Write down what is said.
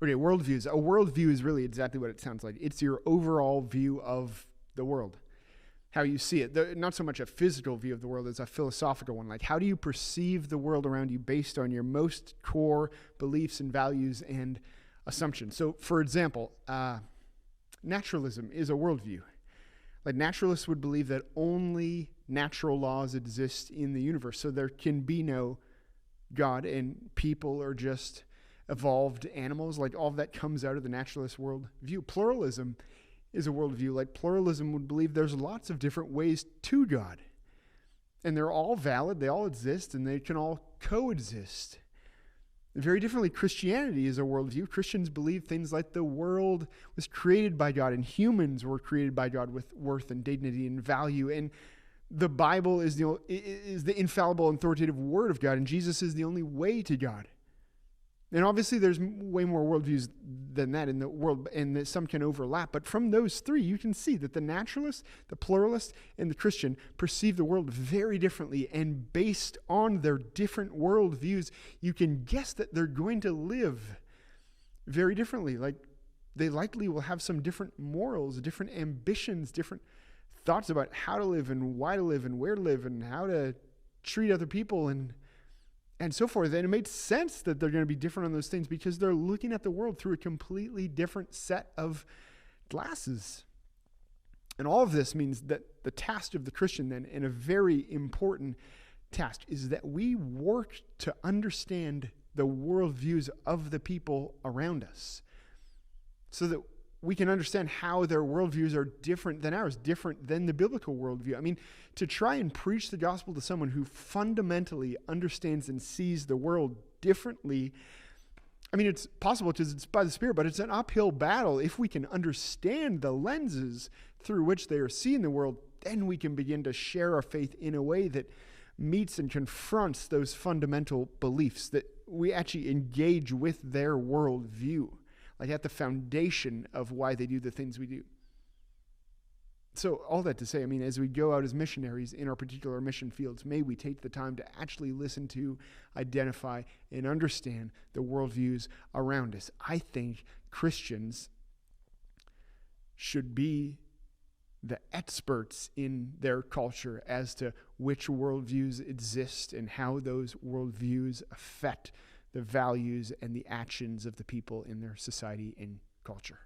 Okay, worldviews. A worldview is really exactly what it sounds like. It's your overall view of the world, how you see it. Not so much a physical view of the world as a philosophical one. Like, how do you perceive the world around you based on your most core beliefs and values and assumptions? So, for example, naturalism is a worldview. Like, naturalists would believe that only natural laws exist in the universe, so there can be no God, and people are just evolved animals. Like, all of that comes out of the naturalist worldview. Pluralism is a worldview. Like, pluralism would believe there's lots of different ways to God, and they're all valid, they all exist, and they can all coexist. Very differently, Christianity is a worldview. Christians believe things like the world was created by God and humans were created by God with worth and dignity and value, and the Bible is the infallible, authoritative word of God, and Jesus is the only way to God. And obviously there's way more worldviews than that in the world, and that some can overlap. But from those three, you can see that the naturalist, the pluralist, and the Christian perceive the world very differently. And based on their different worldviews, you can guess that they're going to live very differently. Like, they likely will have some different morals, different ambitions, different thoughts about how to live and why to live and where to live and how to treat other people and so forth. And it made sense that they're going to be different on those things because they're looking at the world through a completely different set of glasses. And all of this means that the task of the Christian then, and a very important task, is that we work to understand the worldviews of the people around us so that we can understand how their worldviews are different than ours, different than the biblical worldview. I mean, to try and preach the gospel to someone who fundamentally understands and sees the world differently, I mean, it's possible because it's by the Spirit, but it's an uphill battle. If we can understand the lenses through which they are seeing the world, then we can begin to share our faith in a way that meets and confronts those fundamental beliefs, that we actually engage with their worldview, like at the foundation of why they do the things we do. So all that to say, I mean, as we go out as missionaries in our particular mission fields, may we take the time to actually listen to, identify, and understand the worldviews around us. I think Christians should be the experts in their culture as to which worldviews exist and how those worldviews affect the values and the actions of the people in their society and culture.